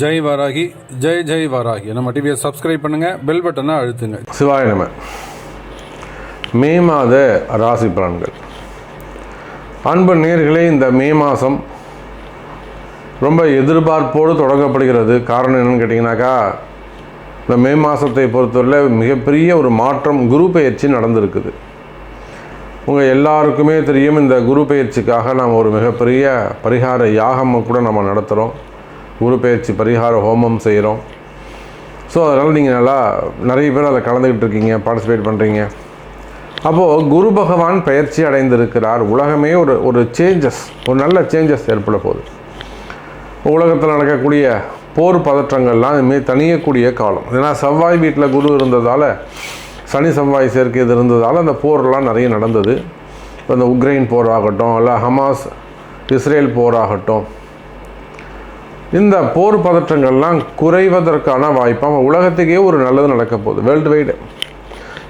ஜெய் வாராகி, ஜெய் ஜெய் வாராகி. நம்ம டிவியை சப்ஸ்கிரைப் பண்ணுங்கள், பெல் பட்டனை அழுத்துங்க. சிவாய நம. மே மாத ராசி பலன்கள். அன்பு நேயர்களே, இந்த மே மாதம் ரொம்ப எதிர்பார்ப்போடு தொடங்கப்படுகிறது. காரணம் என்னென்னு கேட்டிங்கனாக்கா, இந்த மே மாதத்தை பொறுத்தவரையில் மிகப்பெரிய ஒரு மாற்றம், குரு பெயர்ச்சி நடந்திருக்குது. உங்கள் எல்லாருக்குமே தெரியும், இந்த குரு பெயர்ச்சிக்காக நாம் ஒரு மிகப்பெரிய பரிகார யாகம் கூட நம்ம நடத்துகிறோம். குரு பெயர்ச்சி பரிகார ஹோமம் செய்கிறோம். ஸோ அதனால் நீங்கள் நிறைய பேர் அதில் கலந்துக்கிட்டு இருக்கீங்க, பார்ட்டிசிபேட் பண்ணுறீங்க. அப்போது குரு பகவான் பெயர்ச்சி அடைந்திருக்கிறார். உலகமே ஒரு சேஞ்சஸ், ஒரு நல்ல சேஞ்சஸ் ஏற்பட போகுது. உலகத்தில் நடக்கக்கூடிய போர் பதற்றங்கள்லாம் இதுமாரி தணியக்கூடிய காலம். ஏன்னா செவ்வாய் வீட்டில் குரு இருந்ததால், சனி செவ்வாய் சேர்க்கை இது இருந்ததால் அந்த போரெலாம் நிறைய நடந்தது. இப்போ இந்த உக்ரைன் போர் ஆகட்டும், இல்லை ஹமாஸ் இஸ்ரேல் போர் ஆகட்டும், இந்த போர் பதற்றங்கள்லாம் குறைவதற்கான வாய்ப்பாக உலகத்துக்கே ஒரு நல்லது நடக்க போகுது. வேர்ல்டு வைடு,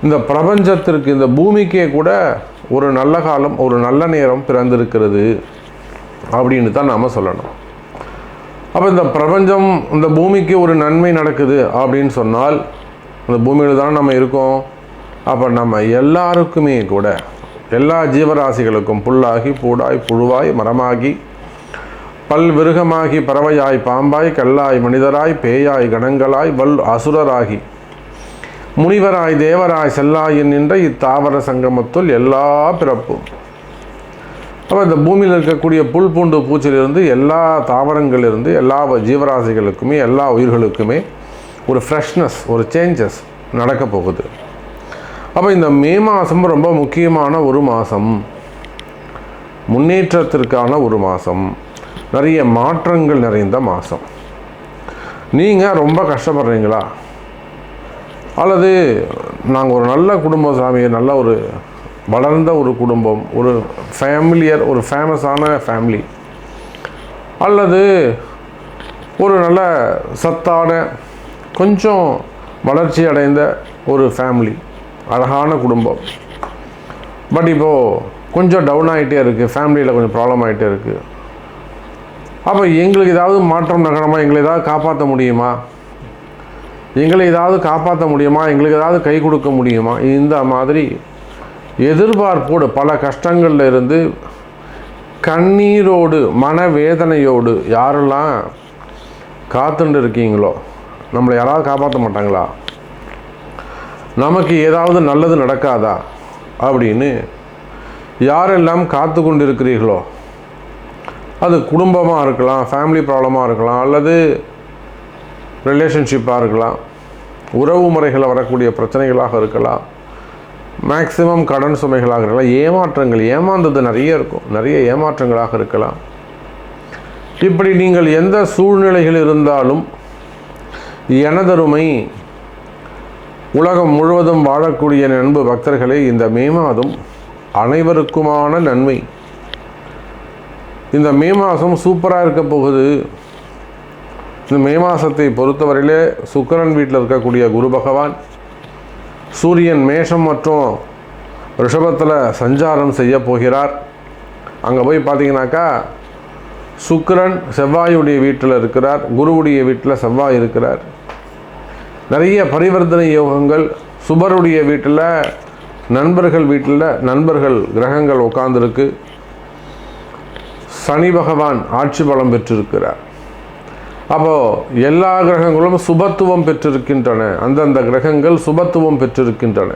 இந்த பிரபஞ்சத்திற்கு, இந்த பூமிக்கே கூட ஒரு நல்ல காலம், ஒரு நல்ல நேரம் பிறந்திருக்கிறது அப்படின்னு தான் நாம் சொல்லணும். அப்போ இந்த பிரபஞ்சம், இந்த பூமிக்கு ஒரு நன்மை நடக்குது அப்படின்னு சொன்னால், அந்த பூமியில் தானே நம்ம இருக்கோம். அப்போ நம்ம எல்லாருக்குமே கூட, எல்லா ஜீவராசிகளுக்கும், புல்லாகி பூடாய் புழுவாய் மரமாகி பல் விருகமாகி பறவையாய் பாம்பாய் கல்லாய் மனிதராய் பேயாய் கணங்களாய் வல் அசுரராகி முனிவராய் தேவராய் செல்லாயின் நின்ற இத்தாவர சங்கமத்துள் எல்லா பிறப்பும். அப்போ இந்த பூமியில் இருக்கக்கூடிய புல் பூண்டு பூச்சிலிருந்து, எல்லா தாவரங்களிலிருந்து, எல்லா ஜீவராசிகளுக்குமே, எல்லா உயிர்களுக்குமே ஒரு ஃப்ரெஷ்னஸ், ஒரு சேஞ்சஸ் நடக்க போகுது. அப்போ இந்த மே மாதம் ரொம்ப முக்கியமான ஒரு மாதம், முன்னேற்றத்திற்கான ஒரு மாதம், நிறைய மாற்றங்கள் நிறைந்த மாதம். நீங்கள் ரொம்ப கஷ்டப்படுறீங்களா, அல்லது நாங்கள் ஒரு நல்ல குடும்பம் சாமி, நல்ல ஒரு வளர்ந்த ஒரு குடும்பம், ஒரு ஃபேமிலியர், ஒரு ஃபேமஸான ஃபேமிலி, அல்லது ஒரு நல்ல சத்தான கொஞ்சம் வளர்ச்சி அடைந்த ஒரு ஃபேமிலி, அழகான குடும்பம், பட் இப்போது கொஞ்சம் டவுன் ஆகிட்டே இருக்குது, ஃபேமிலியில் கொஞ்சம் ப்ராப்ளம் ஆகிட்டே இருக்குது. அப்போ எங்களுக்கு ஏதாவது மாற்றம் நகரமா, எங்களை ஏதாவது காப்பாற்ற முடியுமா, எங்களுக்கு ஏதாவது கை கொடுக்க முடியுமா, இந்த மாதிரி எதிர்பார்ப்போடு பல கஷ்டங்களில் இருந்து கண்ணீரோடு மனவேதனையோடு யாரெல்லாம் காத்துட்டு இருக்கீங்களோ, நம்மளை யாராவது காப்பாற்ற மாட்டாங்களா, நமக்கு ஏதாவது நல்லது நடக்காதா அப்படின்னு யாரெல்லாம் காத்து கொண்டு இருக்கிறீர்களோ, அது குடும்பமாக இருக்கலாம், ஃபேமிலி ப்ராப்ளமாக இருக்கலாம், அல்லது ரிலேஷன்ஷிப்பாக இருக்கலாம், உறவு முறைகளில் வரக்கூடிய பிரச்சனைகளாக இருக்கலாம், மேக்சிமம் கடன் சுமைகளாக இருக்கலாம், ஏமாற்றங்கள், ஏமாந்தது நிறைய இருக்கும், நிறைய ஏமாற்றங்களாக இருக்கலாம். இப்படி நீங்கள் எந்த சூழ்நிலைகள் இருந்தாலும், எனதருமை உலகம் முழுவதும் வாழக்கூடிய அன்பு பக்தர்களே, இந்த மே மாதம் அனைவருக்குமான நன்மை. இந்த மே மாதம் சூப்பராக இருக்க போகுது. இந்த மே மாதத்தை பொறுத்தவரையிலே சுக்கிரன் வீட்டில் இருக்கக்கூடிய குரு பகவான், சூரியன் மேஷம் மற்றும் ரிஷபத்தில் சஞ்சாரம் செய்ய போகிறார். அங்கே போய் பார்த்தீங்கன்னாக்கா சுக்கிரன் செவ்வாயுடைய வீட்டில் இருக்கிறார், குருவுடைய வீட்டில் செவ்வாய் இருக்கிறார். நிறைய பரிவர்த்தனை யோகங்கள், சுபருடைய வீட்டில் நண்பர்கள் கிரகங்கள் உட்கார்ந்துருக்கு. சனி பகவான் ஆட்சி பலம் பெற்றிருக்கிறார். அப்போது எல்லா கிரகங்களும் சுபத்துவம் பெற்றிருக்கின்றன, அந்தந்த கிரகங்கள் சுபத்துவம் பெற்றிருக்கின்றன.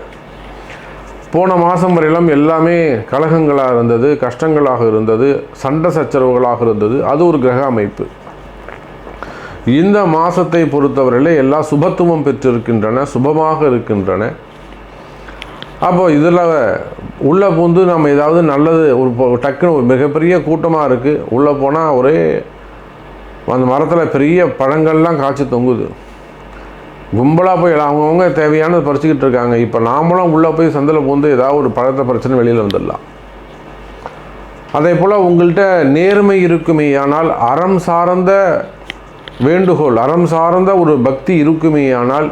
போன மாதம் வரையிலும் எல்லாமே கலகங்களாக இருந்தது, கஷ்டங்களாக இருந்தது, சண்டை சச்சரவுகளாக இருந்தது. அது ஒரு கிரக அமைப்பு. இந்த மாதத்தை பொறுத்தவரையிலே எல்லா சுபத்துவம் பெற்றிருக்கின்றன, சுபமாக இருக்கின்றன. அப்போ இதில் உள்ளே பூந்து நம்ம ஏதாவது நல்லது, ஒரு டக்குன்னு ஒரு மிகப்பெரிய கூட்டமாக இருக்குது, உள்ளே போனால் ஒரே அந்த மரத்தில் பெரிய பழங்கள்லாம் காய்ச்சி தொங்குது, கும்பலாக போய் அவங்கவுங்க தேவையானது பறிச்சுக்கிட்டு இருக்காங்க. இப்போ நாமளும் உள்ளே போய் சந்தில் பூந்து ஏதாவது ஒரு பழத்தை பிரச்சனை வெளியில் வந்துடலாம். அதே போல் உங்கள்கிட்ட நேர்மை இருக்குமே ஆனால், அறம் சார்ந்த வேண்டுகோள், அறம் சார்ந்த ஒரு பக்தி இருக்குமே ஆனால்,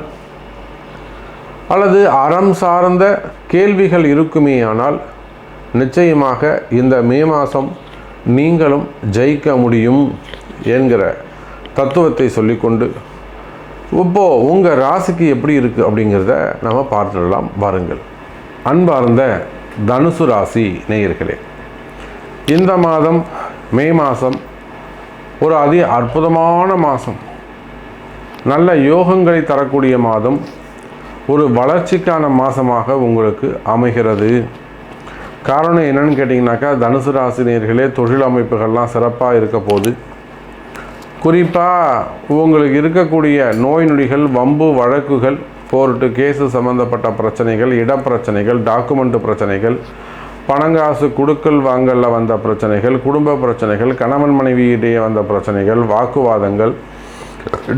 அல்லது அறம் சார்ந்த கேள்விகள் இருக்குமே ஆனால், நிச்சயமாக இந்த மே மாதம் நீங்களும் ஜெயிக்க முடியும் என்கிற தத்துவத்தை சொல்லிக்கொண்டு இப்போது உங்கள் ராசிக்கு எப்படி இருக்குது அப்படிங்கிறத நம்ம பார்த்துடலாம் வாருங்கள். அன்பார்ந்த தனுசு ராசி நேயர்களே, இந்த மாதம் மே மாதம் ஒரு அற்புதமான மாதம், நல்ல யோகங்களை தரக்கூடிய மாதம், ஒரு வளர்ச்சிக்கான மாதமாக உங்களுக்கு அமைகிறது. காரணம் என்னன்னு கேட்டிங்கனாக்கா, தனுசு ராசி நேயர்களே, தொழில் அமைப்புகள்லாம் சிறப்பாக இருக்க போது. குறிப்பாக உங்களுக்கு இருக்கக்கூடிய நோய் நொடிகள், வம்பு வழக்குகள், கோர்ட்டு கேஸு சம்மந்தப்பட்ட பிரச்சனைகள், இடப்பிரச்சனைகள், டாக்குமெண்ட் பிரச்சனைகள், பணங்காசு குடுக்கல் வாங்கலில் வந்த பிரச்சனைகள், குடும்ப பிரச்சனைகள், கணவன் மனைவி இடையே வந்த பிரச்சனைகள், வாக்குவாதங்கள்,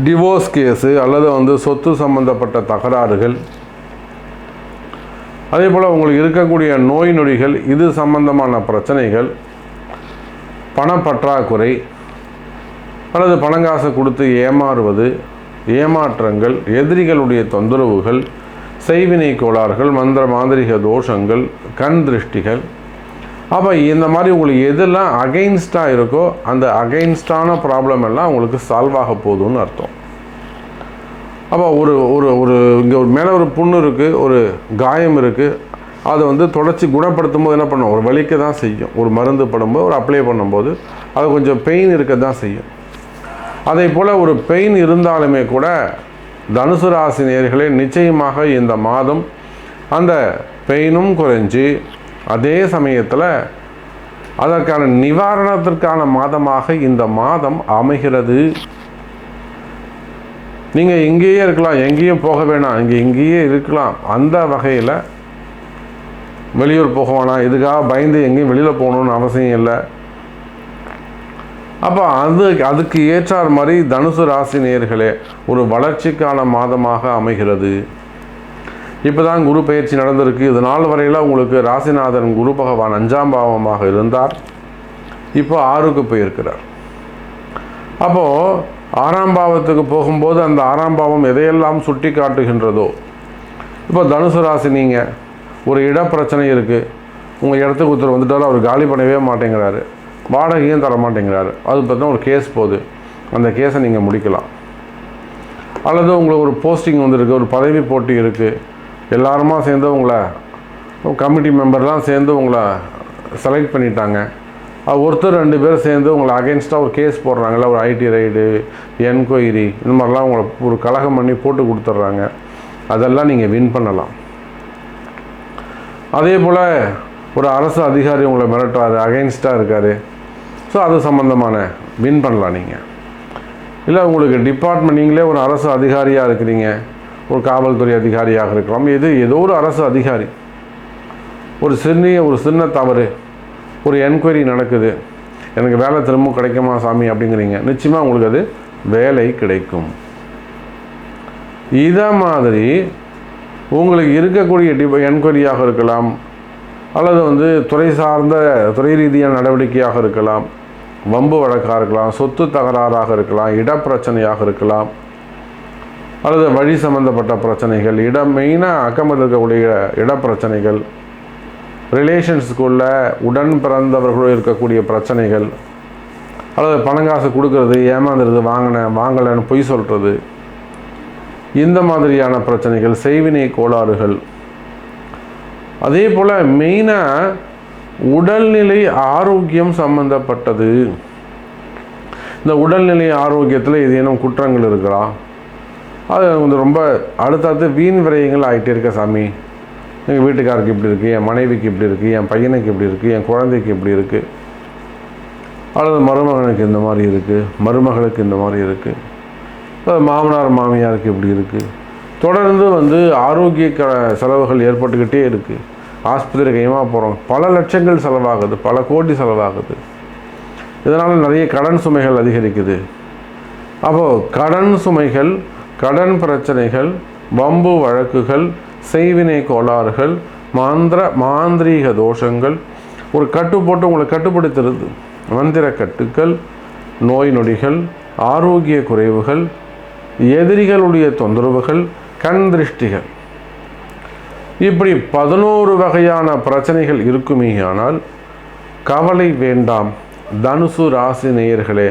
டிவோர்ஸ் கேஸு அல்லது சொத்து சம்பந்தப்பட்ட தகராறுகள், அதே போல் உங்களுக்கு இருக்கக்கூடிய நோய் நொடிகள், இது சம்பந்தமான பிரச்சனைகள், பணப்பற்றாக்குறை அல்லது பணங்காசை கொடுத்து ஏமாறுவது, ஏமாற்றங்கள், எதிரிகளுடைய தொந்தரவுகள், செய்வினை கோளாறுகள், மாந்திரிக தோஷங்கள், கண் திருஷ்டிகள். அப்போ இந்த மாதிரி உங்களுக்கு எதெல்லாம் அகைன்ஸ்டாக இருக்கோ அந்த அகைன்ஸ்டான ப்ராப்ளம் எல்லாம் உங்களுக்கு சால்வ் ஆக போகுதுன்னு அர்த்தம். அப்போ ஒரு ஒரு ஒரு இங்கே ஒரு மேலே ஒரு புண்ணு இருக்குது, ஒரு காயம் இருக்குது, அதை தொடர்ச்சி குணப்படுத்தும் போது என்ன பண்ணும், ஒரு வலிக்க தான் செய்யும். ஒரு மருந்து படும்போது, ஒரு அப்ளை பண்ணும்போது அது கொஞ்சம் பெயின் இருக்க தான் செய்யும். அதே போல் ஒரு பெயின் இருந்தாலுமே கூட தனுசு ராசி நேயர்களே, நிச்சயமாக இந்த மாதம் அந்த பெயினும் குறைஞ்சி அதே சமயத்தில் அதற்கான நிவாரணத்திற்கான மாதமாக இந்த மாதம் அமைகிறது. நீங்கள் இங்கேயே இருக்கலாம், எங்கேயும் போக வேணாம், இங்கேயே இருக்கலாம். அந்த வகையில் வெளியூர் போக வேணாம், இதுக்காக பயந்து எங்கேயும் வெளியில் போகணுன்னு அவசியம் இல்லை. அப்போ அதுக்கு ஏற்றார் மாதிரி தனுசு ராசி நேயர்களே, ஒரு வளர்ச்சிக்கான மாதமாக அமைகிறது. இப்போ தான் குரு பயிற்சி நடந்திருக்கு. இது நாள் வரையில் உங்களுக்கு ராசிநாதன் குரு பகவான் 5ஆம் பாவமாக இருந்தார். இப்போ 6க்கு போயிருக்கிறார். அப்போது 6ஆம் பாவத்துக்கு போகும்போது அந்த 6ஆம் பாவம் எதையெல்லாம் சுட்டி காட்டுகின்றதோ, இப்போ தனுசு ராசி நீங்கள் ஒரு இடப்பிரச்சனை இருக்குது, உங்கள் இடத்துக்கு ஒருத்தர் வந்துட்டாலும் அவர் காலி பண்ணவே மாட்டேங்கிறாரு, வாடகையும் தர மாட்டேங்கிறாரு, அது பார்த்தா ஒரு கேஸ் போகுது, அந்த கேஸை நீங்கள் முடிக்கலாம். அல்லது உங்களுக்கு ஒரு போஸ்டிங் வந்துருக்கு, ஒரு பதவி போட்டி இருக்குது, எல்லாருமா சேர்ந்து உங்களை கமிட்டி மெம்பர்லாம் சேர்ந்து உங்களை செலக்ட் பண்ணிட்டாங்க, அது ஒருத்தர் 2 பேர் சேர்ந்து உங்களை அகென்ஸ்டாக ஒரு கேஸ் போடுறாங்கல்ல, ஒரு ஐடி ரைடு, என்கொயரி, இந்த மாதிரிலாம் உங்களை ஒரு கலகம் பண்ணி போட்டு கொடுத்துட்றாங்க. அதெல்லாம் நீங்கள் வின் பண்ணலாம். அதே போல் ஒரு அரசு அதிகாரி உங்களை மிரட்டுறாரு, அகெயின்ஸ்டாக இருக்கார், ஸோ அது சம்மந்தமான வின் பண்ணலாம் நீங்கள். இல்லை உங்களுக்கு டிபார்ட்மெண்ட், நீங்களே ஒரு அரசு அதிகாரியாக இருக்கிறீங்க, ஒரு காவல்துறை அதிகாரியாக இருக்கலாம், ஏதோ ஒரு அரசு அதிகாரி, ஒரு சின்ன தவறு, ஒரு என்கொயரி நடக்குது, எனக்கு வேலை திரும்ப கிடைக்குமா சாமி அப்படிங்கிறீங்க, நிச்சயமாக உங்களுக்கு அது வேலை கிடைக்கும். இதை மாதிரி உங்களுக்கு இருக்கக்கூடிய என்கொயரியாக இருக்கலாம், அல்லது துறை ரீதியான நடவடிக்கையாக இருக்கலாம், வம்பு வழக்காக இருக்கலாம், சொத்து தகராறாக இருக்கலாம், இடப்பிரச்சனையாக இருக்கலாம், அல்லது வழி சம்பந்தப்பட்ட பிரச்சனைகள், மெயினாக அக்கம்பத்தில் இருக்கக்கூடிய இடப்பிரச்சனைகள், ரிலேஷன்ஸுக்குள்ள உடன் பிறந்தவர்களோடு இருக்கக்கூடிய பிரச்சனைகள், அல்லது பணங்காசு கொடுக்கறது, ஏமாந்துறது, வாங்கலைன்னு பொய் சொல்கிறது, இந்த மாதிரியான பிரச்சனைகள், செய்வினை கோளாறுகள். அதே போல் மெயினாக உடல்நிலை ஆரோக்கியம் சம்பந்தப்பட்டது. இந்த உடல்நிலை ஆரோக்கியத்தில் ஏதேனும் குற்றங்கள் இருக்கிறா, அது ரொம்ப அடுத்தடுத்து வீண் விரயங்கள் ஆகிட்டே இருக்க சாமி, எங்கள் வீட்டுக்காருக்கு இப்படி இருக்குது, என் மனைவிக்கு இப்படி இருக்குது, என் பையனுக்கு இப்படி இருக்குது, என் குழந்தைக்கு இப்படி இருக்குது, அல்லது மருமகனுக்கு இந்த மாதிரி இருக்குது, மருமகளுக்கு இந்த மாதிரி இருக்குது, அல்லது மாமனார் மாமியாருக்கு இப்படி இருக்குது. தொடர்ந்து ஆரோக்கிய செலவுகள் ஏற்பட்டுக்கிட்டே இருக்குது. ஆஸ்பத்திரி கையமாக போகிறோம், பல லட்சங்கள் செலவாகுது, பல கோடி செலவாகுது. இதனால் நிறைய கடன் சுமைகள் அதிகரிக்குது. அப்போது கடன் சுமைகள், கடன் பிரச்சனைகள், வம்பு வழக்குகள், செய்வினை கோளாறுகள், மாந்திரீக தோஷங்கள், ஒரு கட்டு போட்டு உங்களை கட்டுப்படுத்துறது, மந்திர கட்டுக்கள், நோய் நொடிகள், ஆரோக்கிய குறைவுகள், எதிரிகளுடைய தொந்தரவுகள், கண் திருஷ்டிகள், இப்படி 11 வகையான பிரச்சனைகள் இருக்குமேயானால் கவலை வேண்டாம். தனுசு ராசி நேயர்களே,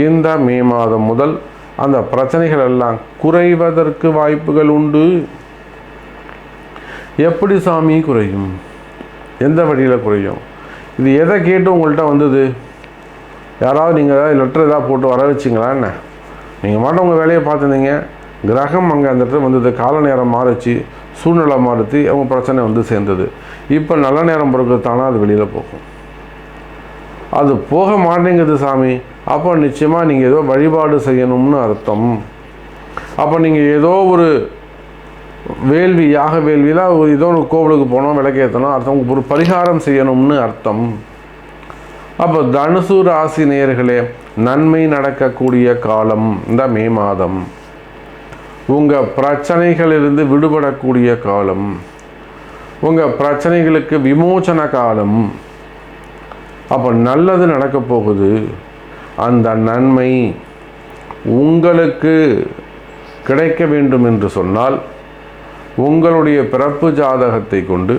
இந்த மே மாதம் முதல் அந்த பிரச்சனைகள் எல்லாம் குறைவதற்கு வாய்ப்புகள் உண்டு. எப்படி சாமி குறையும்? எந்த வழியில் குறையும்? இது எதை கேட்டு உங்கள்கிட்ட வந்தது? யாராவது நீங்கள் ஏதாவது லெட்டர் ஏதாவது போட்டு வர வச்சிங்களா என்ன? நீங்கள் மட்டும் உங்கள் வேலையை பார்த்துருந்தீங்க, கிரகம் அங்கே அந்த இடத்துல வந்தது, கால நேரம் மாறிச்சு, சூழ்நிலை மாறுத்தி அவங்க பிரச்சனை வந்து சேர்ந்தது. இப்போ நல்ல நேரம் பிறகுத்தானா அது வெளியில் போகும். அது போக மாட்டேங்குது சாமி. அப்போ நிச்சயமாக நீங்கள் ஏதோ வழிபாடு செய்யணும்னு அர்த்தம். அப்போ நீங்கள் ஏதோ ஒரு வேள்வி, யாக வேள்வியில் ஏதோ ஒரு கோவிலுக்கு போனோம், விளக்கேற்றணும் அர்த்தம், ஒரு பரிகாரம் செய்யணும்னு அர்த்தம். அப்போ தனுசு ராசி நேயர்களே, நன்மை நடக்கக்கூடிய காலம் இந்த மே மாதம். உங்கள் பிரச்சனைகளிலிருந்து விடுபடக்கூடிய காலம், உங்கள் பிரச்சனைகளுக்கு விமோசன காலம். அப்போ நல்லது நடக்க போகுது. அந்த நன்மை உங்களுக்கு கிடைக்க வேண்டும் என்று சொன்னால் உங்களுடைய பிறப்பு ஜாதகத்தை கொண்டு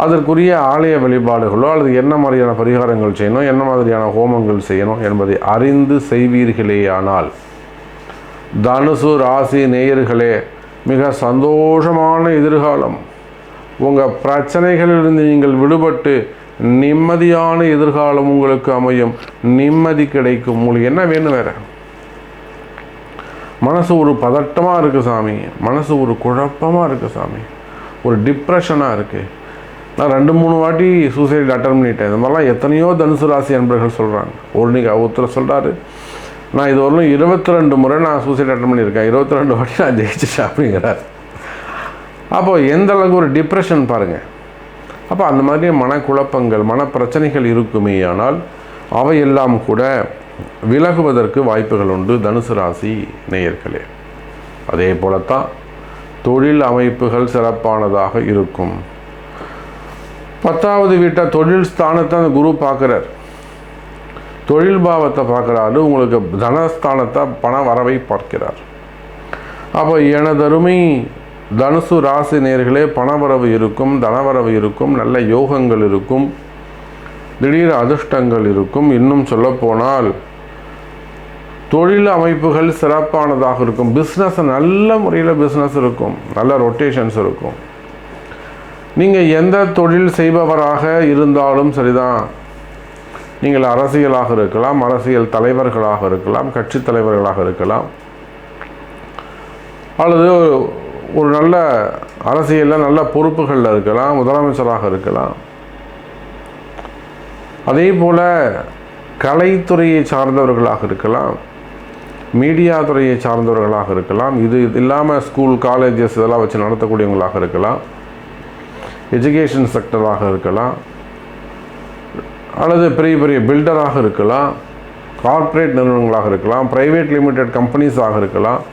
அதற்குரிய ஆலய வழிபாடுகளோ அல்லது என்ன மாதிரியான பரிகாரங்கள் செய்யணும், என்ன மாதிரியான ஹோமங்கள் செய்யணும் என்பதை அறிந்து செய்வீர்களேயானால் தனுசு ராசி நேயர்களே, மிக சந்தோஷமான எதிர்காலம். உங்கள் பிரச்சனைகளிலிருந்து நீங்கள் விடுபட்டு நிம்மதியான எதிர்காலம் உங்களுக்கு அமையும். நிம்மதி கிடைக்கும். உங்களுக்கு என்ன வேணும் வேற? மனசு ஒரு பதட்டமாக இருக்குது சாமி, மனசு ஒரு குழப்பமாக இருக்குது சாமி, ஒரு டிப்ரெஷனாக இருக்குது. நான் 2-3 வாட்டி சூசைட் அட்டன் பண்ணிட்டேன். இந்த மாதிரிலாம் எத்தனையோ தனுசு ராசி அன்பர்கள் சொல்கிறாங்க. ஒருத்தர் சொல்கிறாரு, நான் இது வரலும் 22 முறை நான் சூசைட் அட்டன் பண்ணியிருக்கேன், 22 வாட்டி நான் ஜெயிச்சிட்டேன் அப்படிங்கிறார். அப்போது எந்த அளவுக்கு ஒரு டிப்ரெஷன் பாருங்கள். அப்போ அந்த மாதிரி மனக்குழப்பங்கள், மனப்பிரச்சனைகள் இருக்குமே, ஆனால் அவையெல்லாம் கூட விலகுவதற்கு வாய்ப்புகள் உண்டு தனுசு ராசி நேயர்களே. அதே போலத்தான் தொழில் அமைப்புகள் சிறப்பானதாக இருக்கும். 10வது வீட்டை தொழில் ஸ்தானத்தை அந்த குரு பார்க்குறார், தொழில் பாவத்தை பார்க்குறாரு, உங்களுக்கு தனஸ்தானத்தை பண வரவை பார்க்கிறார். அப்போ எனதருமை தனுசு ராசி நேயர்களே, பணவரவு இருக்கும், தனவரவு இருக்கும், நல்ல யோகங்கள் இருக்கும், திடீர் அதிர்ஷ்டங்கள் இருக்கும். இன்னும் சொல்லப்போனால் தொழில் அமைப்புகள் சிறப்பானதாக இருக்கும். பிஸ்னஸ் நல்ல முறையில் பிஸ்னஸ் இருக்கும், நல்ல ரொட்டேஷன்ஸ் இருக்கும். நீங்கள் எந்த தொழில் செய்பவராக இருந்தாலும் சரிதான், நீங்கள் அரசியலாக இருக்கலாம், அரசியல் தலைவர்களாக இருக்கலாம், கட்சி தலைவர்களாக இருக்கலாம், அல்லது ஒரு நல்ல அரசியலில் நல்ல பொறுப்புகளில் இருக்கலாம், முதலமைச்சராக இருக்கலாம். அதே போல் கலைத்துறையை சார்ந்தவர்களாக இருக்கலாம், மீடியா துறையை சார்ந்தவர்களாக இருக்கலாம், இது இல்லாமல் ஸ்கூல் காலேஜஸ் இதெல்லாம் வச்சு நடத்தக்கூடியவங்களாக இருக்கலாம், எஜுகேஷன் செக்டராக இருக்கலாம், அல்லது பெரிய பெரிய பில்டராக இருக்கலாம், கார்ப்பரேட் நிறுவனங்களாக இருக்கலாம், ப்ரைவேட் லிமிடெட் கம்பெனிஸாக இருக்கலாம்,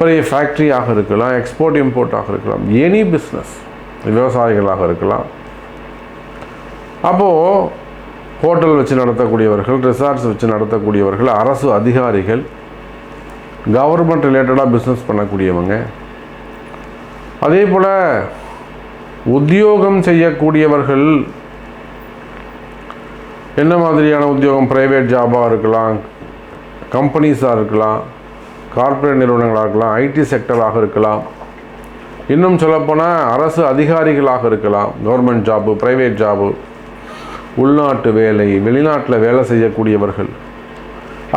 பெரிய ஃபேக்ட்ரியாக இருக்கலாம், எக்ஸ்போர்ட் இம்போர்ட்டாக இருக்கலாம், எனி பிஸ்னஸ், விவசாயிகளாக இருக்கலாம். அப்போது ஹோட்டல் வச்சு நடத்தக்கூடியவர்கள், ரிசார்ட்ஸ் வச்சு நடத்தக்கூடியவர்கள், அரசு அதிகாரிகள், கவர்மெண்ட் ரிலேட்டடாக பிஸ்னஸ் பண்ணக்கூடியவங்க, அதே போல் உத்தியோகம் செய்யக்கூடியவர்கள், என்ன மாதிரியான உத்தியோகம், ப்ரைவேட் ஜாபாக இருக்கலாம், கம்பெனிஸாக இருக்கலாம், கார்ப்பரேட் நிறுவனங்களாக இருக்கலாம், ஐடி செக்டராக இருக்கலாம், இன்னும் சொல்லப்போனால் அரசு அதிகாரிகளாக இருக்கலாம், கவர்மெண்ட் ஜாபு, ப்ரைவேட் ஜாபு, உள்நாட்டு வேலை, வெளிநாட்டில் வேலை செய்யக்கூடியவர்கள்.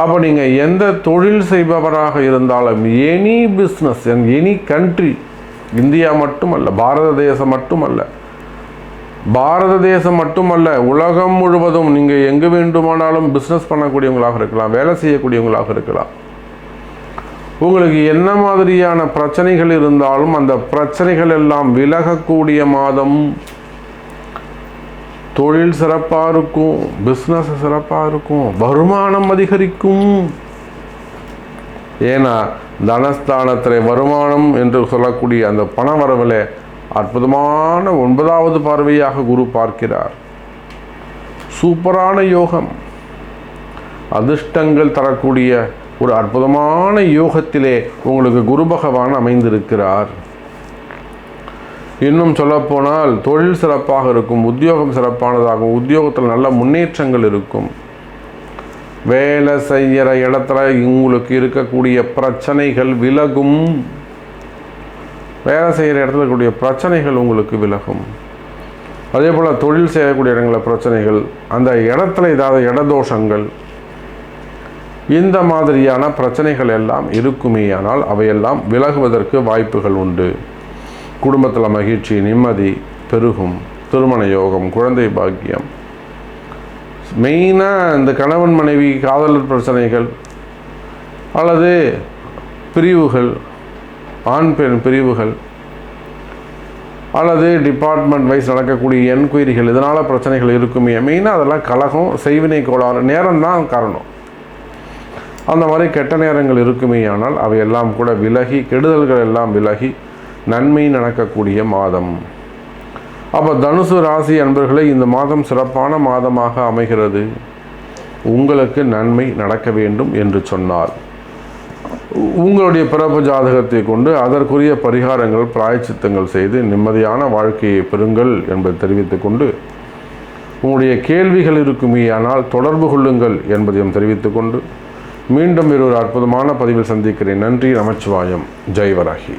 அப்போ நீங்கள் எந்த தொழில் செய்பவராக இருந்தாலும், any business, any country, India மட்டுமல்ல, பாரத தேசம் மட்டுமல்ல, உலகம் முழுவதும் நீங்கள் எங்கு வேண்டுமானாலும் பிஸ்னஸ் பண்ணக்கூடியவங்களாக இருக்கலாம், வேலை செய்யக்கூடியவங்களாக இருக்கலாம். உங்களுக்கு என்ன மாதிரியான பிரச்சனைகள் இருந்தாலும் அந்த பிரச்சனைகள் எல்லாம் விலகக்கூடிய மாதம். தொழில் சிறப்பாக இருக்கும், பிஸ்னஸ் சிறப்பாக இருக்கும், வருமானம் அதிகரிக்கும். ஏன்னா தனஸ்தானத்தில் வருமானம் என்று சொல்லக்கூடிய அந்த பண வரவில் அற்புதமான 9வது பார்வையாக குரு பார்க்கிறார். சூப்பரான யோகம், அதிர்ஷ்டங்கள் தரக்கூடிய ஒரு அற்புதமான யோகத்திலே உங்களுக்கு குரு பகவான் அமைந்திருக்கிறார். இன்னும் சொல்லப்போனால் தொழில் சிறப்பாக இருக்கும், உத்தியோகம் சிறப்பானதாகும், உத்தியோகத்தில் நல்ல முன்னேற்றங்கள் இருக்கும். வேலை செய்கிற இடத்துல உங்களுக்கு இருக்கக்கூடிய பிரச்சனைகள் விலகும். வேலை செய்கிற இடத்துல இருக்கக்கூடிய பிரச்சனைகள் உங்களுக்கு விலகும். அதே போல் தொழில் செய்யக்கூடிய இடங்களில் பிரச்சனைகள், அந்த இடத்துல ஏதாவது இடதோஷங்கள், இந்த மாதிரியான பிரச்சனைகள் எல்லாம் இருக்குமேயானால் அவையெல்லாம் விலகுவதற்கு வாய்ப்புகள் உண்டு. குடும்பத்தில் மகிழ்ச்சி, நிம்மதி பெருகும். திருமண யோகம், குழந்தை பாக்கியம், மெயினாக இந்த கணவன் மனைவி காதலர் பிரச்சனைகள் அல்லது பிரிவுகள், ஆண் பெண் பிரிவுகள் அல்லது டிபார்ட்மெண்ட் வைஸ் நடக்கக்கூடிய என்கொயரிகள், இதனால் பிரச்சனைகள் இருக்குமே. மெயினாக அதெல்லாம் கலகம், செய்வினை கோளாறு, நேரம்தான் காரணம். அந்த மாதிரி கெட்ட நேரங்கள் இருக்குமே. ஆனால் அவையெல்லாம் கூட விலகி, கெடுதல்கள் எல்லாம் விலகி நன்மை நடக்கக்கூடிய மாதம். அப்போ தனுசு ராசி அன்பர்களே, இந்த மாதம் சிறப்பான மாதமாக அமைகிறது. உங்களுக்கு நன்மை நடக்க வேண்டும் என்று சொன்னால் உங்களுடைய பிறப்பு ஜாதகத்தை கொண்டு அதற்குரிய பரிகாரங்கள், பிராயச்சித்தங்கள் செய்து நிம்மதியான வாழ்க்கையை பெறுங்கள் என்பதை தெரிவித்துக் கொண்டு, உங்களுடைய கேள்விகள் இருக்குமே ஆனால் தொடர்பு கொள்ளுங்கள் என்பதையும் தெரிவித்துக் கொண்டு, மீண்டும் ஒரு அற்புதமான பதிவில் சந்திக்கிறேன். நன்றி. நமச்சிவாயம். ஜெய் வராகி.